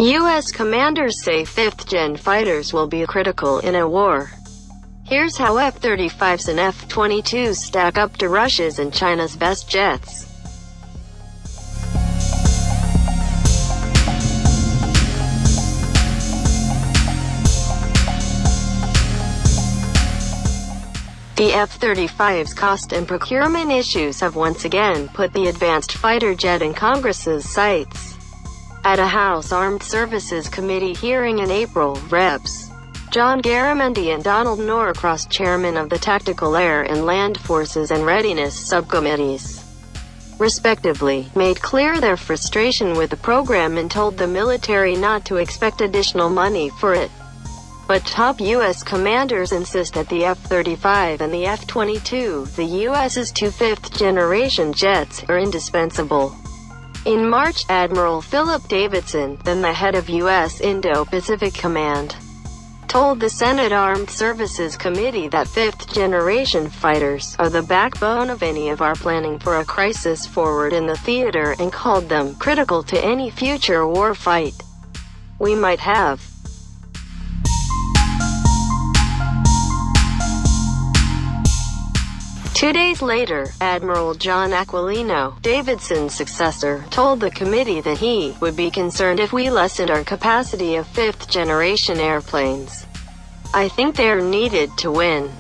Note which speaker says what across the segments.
Speaker 1: U.S. commanders say 5th-gen fighters will be critical in a war. Here's how F-35s and F-22s stack up to Russia's and China's best jets. The F-35's cost and procurement issues have once again put the advanced fighter jet in Congress's sights. At a House Armed Services Committee hearing in April, Reps. John Garamendi and Donald Norcross, chairman of the Tactical Air and Land Forces and Readiness Subcommittees, respectively, made clear their frustration with the program and told the military not to expect additional money for it. But top U.S. commanders insist that the F-35 and the F-22, the U.S.'s two fifth-generation jets, are indispensable. In March, Admiral Philip Davidson, then the head of U.S. Indo-Pacific Command, told the Senate Armed Services Committee that fifth-generation fighters are the backbone of any of our planning for a crisis forward in the theater, and called them critical to any future war fight we might have. Two days later, Admiral John Aquilino, Davidson's successor, told the committee that he would be concerned if we lessened our capacity of fifth-generation airplanes. "I think they're needed to win.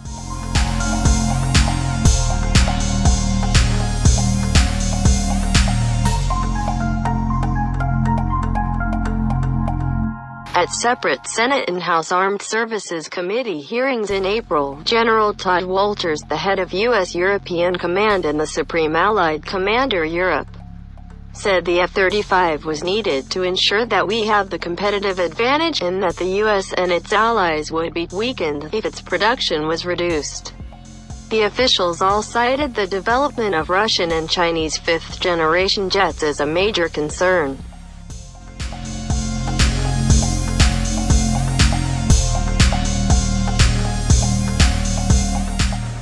Speaker 1: At separate Senate and House Armed Services Committee hearings in April, General Todd Wolters, the head of U.S. European Command and the Supreme Allied Commander Europe, said the F-35 was needed to ensure that we have the competitive advantage, and that the U.S. and its allies would be weakened if its production was reduced. The officials all cited the development of Russian and Chinese fifth-generation jets as a major concern.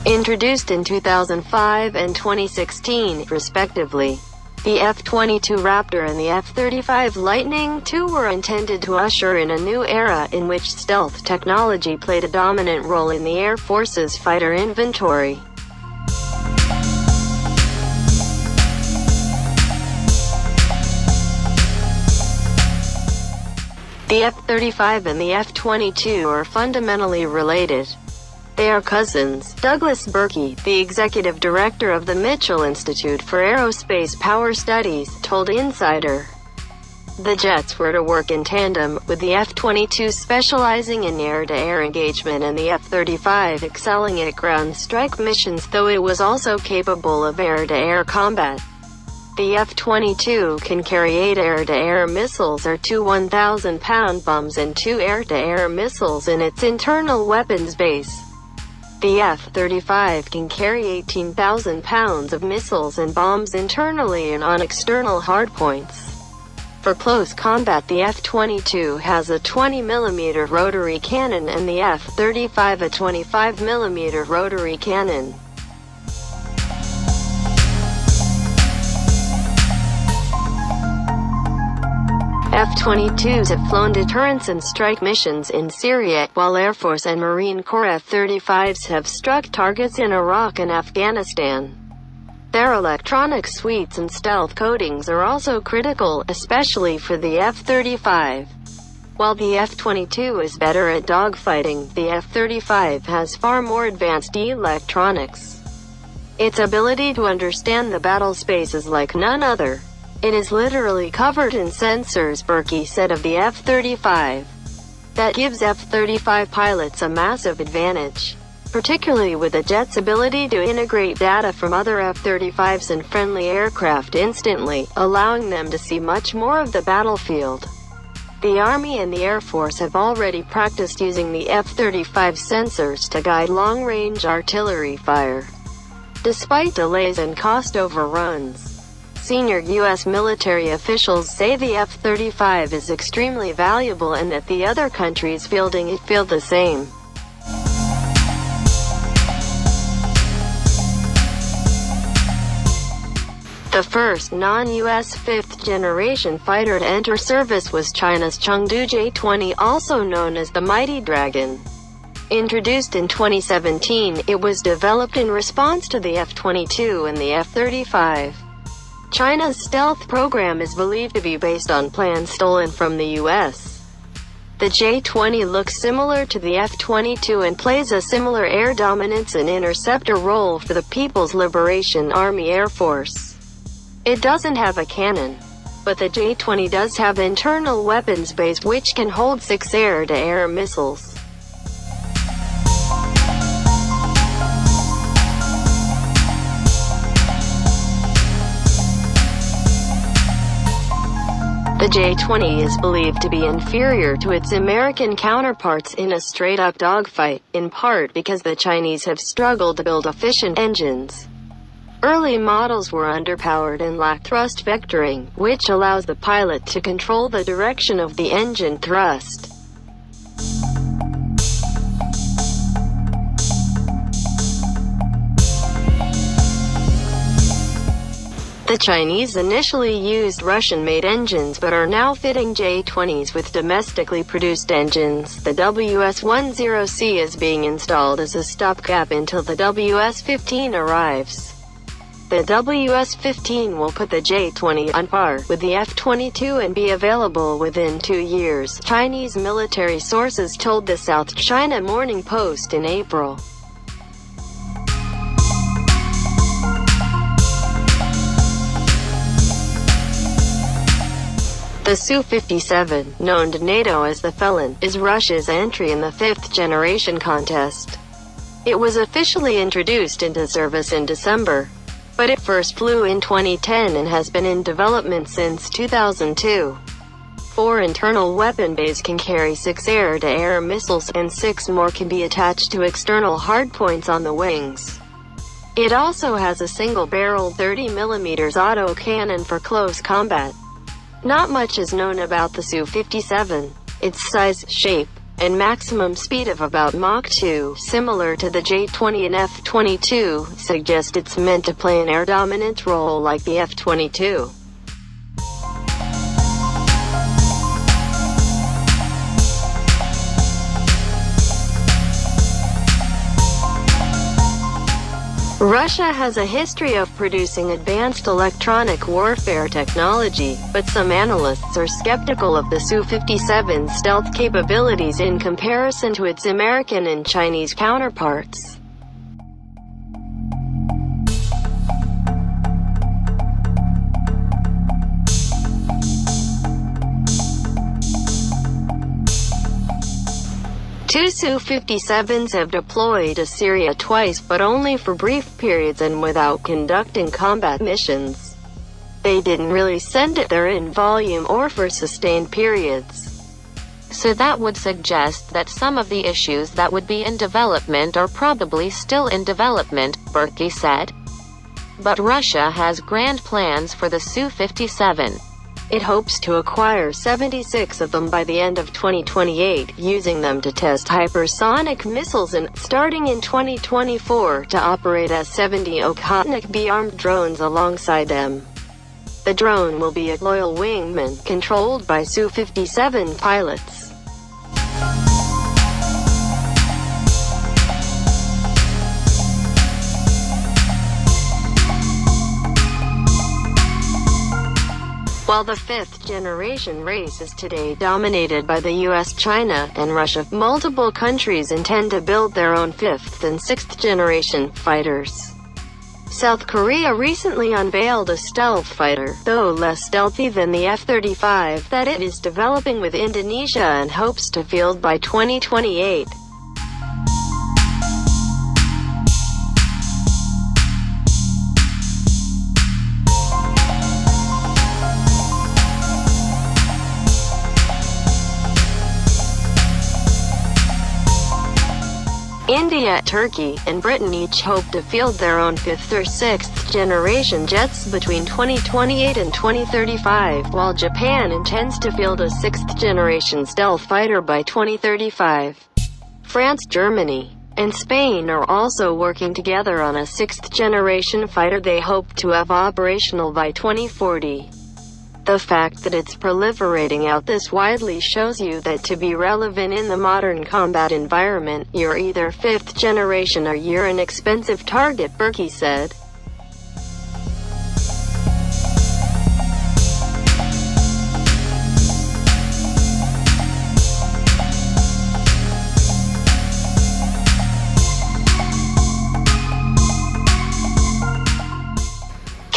Speaker 1: Introduced in 2005 and 2016, respectively, the F-22 Raptor and the F-35 Lightning II were intended to usher in a new era in which stealth technology played a dominant role in the Air Force's fighter inventory. The F-35 and the F-22 are fundamentally related. They are cousins. Douglas Burkey, the executive director of the Mitchell Institute for Aerospace Power Studies, told Insider. The jets were to work in tandem, with the F-22 specializing in air-to-air engagement and the F-35 excelling at ground strike missions, though it was also capable of air-to-air combat. The F-22 can carry 8 air-to-air missiles or 2 1,000-pound bombs and 2 air-to-air missiles in its internal weapons base. The F-35 can carry 18,000 pounds of missiles and bombs internally and on external hardpoints. For close combat, the F-22 has a 20mm rotary cannon and the F-35 a 25mm rotary cannon. F-22s have flown deterrence and strike missions in Syria, while Air Force and Marine Corps F-35s have struck targets in Iraq and Afghanistan. Their electronic suites and stealth coatings are also critical, especially for the F-35. While the F-22 is better at dogfighting, the F-35 has far more advanced electronics. Its ability to understand the battle space is like none other. It is literally covered in sensors, Burkey said of the F-35. That gives F-35 pilots a massive advantage, particularly with the jet's ability to integrate data from other F-35s and friendly aircraft instantly, allowing them to see much more of the battlefield. The Army and the Air Force have already practiced using the F-35 sensors to guide long-range artillery fire, despite delays and cost overruns. Senior U.S. military officials say the F-35 is extremely valuable and that the other countries fielding it feel the same. The first non-US fifth-generation fighter to enter service was China's Chengdu J-20, also known as the Mighty Dragon. Introduced in 2017, it was developed in response to the F-22 and the F-35. China's stealth program is believed to be based on plans stolen from the US. The J-20 looks similar to the F-22 and plays a similar air dominance and interceptor role for the People's Liberation Army Air Force. It doesn't have a cannon, but the J-20 does have internal weapons base which can hold 6 air-to-air missiles. The J-20 is believed to be inferior to its American counterparts in a straight-up dogfight, in part because the Chinese have struggled to build efficient engines. Early models were underpowered and lacked thrust vectoring, which allows the pilot to control the direction of the engine thrust. The Chinese initially used Russian-made engines but are now fitting J-20s with domestically produced engines. The WS-10C is being installed as a stopgap until the WS-15 arrives. The WS-15 will put the J-20 on par with the F-22 and be available within 2 years, Chinese military sources told the South China Morning Post in April. The Su-57, known to NATO as the Felon, is Russia's entry in the fifth-generation contest. It was officially introduced into service in December, but it first flew in 2010 and has been in development since 2002. 4 internal weapon bays can carry 6 air-to-air missiles, and 6 more can be attached to external hardpoints on the wings. It also has a single-barreled 30mm auto cannon for close combat. Not much is known about the Su-57. Its size, shape, and maximum speed of about Mach 2, similar to the J-20 and F-22, suggest it's meant to play an air-dominant role like the F-22. Russia has a history of producing advanced electronic warfare technology, but some analysts are skeptical of the Su-57's stealth capabilities in comparison to its American and Chinese counterparts. Two Su-57s have deployed to Syria twice, but only for brief periods and without conducting combat missions. They didn't really send it there in volume or for sustained periods.
Speaker 2: So that would suggest that some of the issues that would be in development are probably still in development, Berkey said. But Russia has grand plans for the Su-57.
Speaker 1: It hopes to acquire 76 of them by the end of 2028, using them to test hypersonic missiles and, starting in 2024, to operate S-70 Okhotnik B-armed drones alongside them. The drone will be a loyal wingman, controlled by Su-57 pilots. While the fifth-generation race is today dominated by the US, China, and Russia, multiple countries intend to build their own fifth- and sixth-generation fighters. South Korea recently unveiled a stealth fighter, though less stealthy than the F-35, that it is developing with Indonesia and hopes to field by 2028. India, Turkey, and Britain each hope to field their own 5th or 6th generation jets between 2028 and 2035, while Japan intends to field a 6th generation stealth fighter by 2035. France, Germany, and Spain are also working together on a 6th-generation fighter they hope to have operational by 2040. The fact that it's proliferating out this widely shows you that to be relevant in the modern combat environment, you're either 5th generation or you're an expensive target, Berkey said.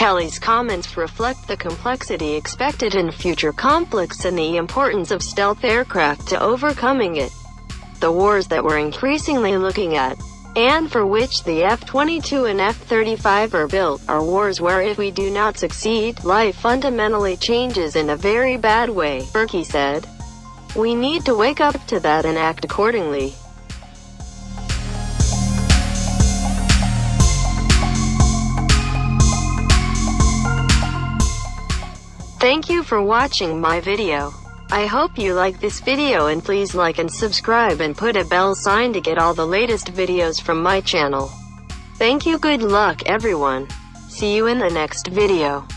Speaker 1: Kelly's comments reflect the complexity expected in future conflicts and the importance of stealth aircraft to overcoming it. The wars that we're increasingly looking at, and for which the F-22 and F-35 are built, are wars where if we do not succeed, life fundamentally changes in a very bad way, Berkey said. We need to wake up to that and act accordingly. Thank you for watching my video. I hope you like this video and please like and subscribe and put a bell sign to get all the latest videos from my channel. Thank you. Good luck everyone. See you in the next video.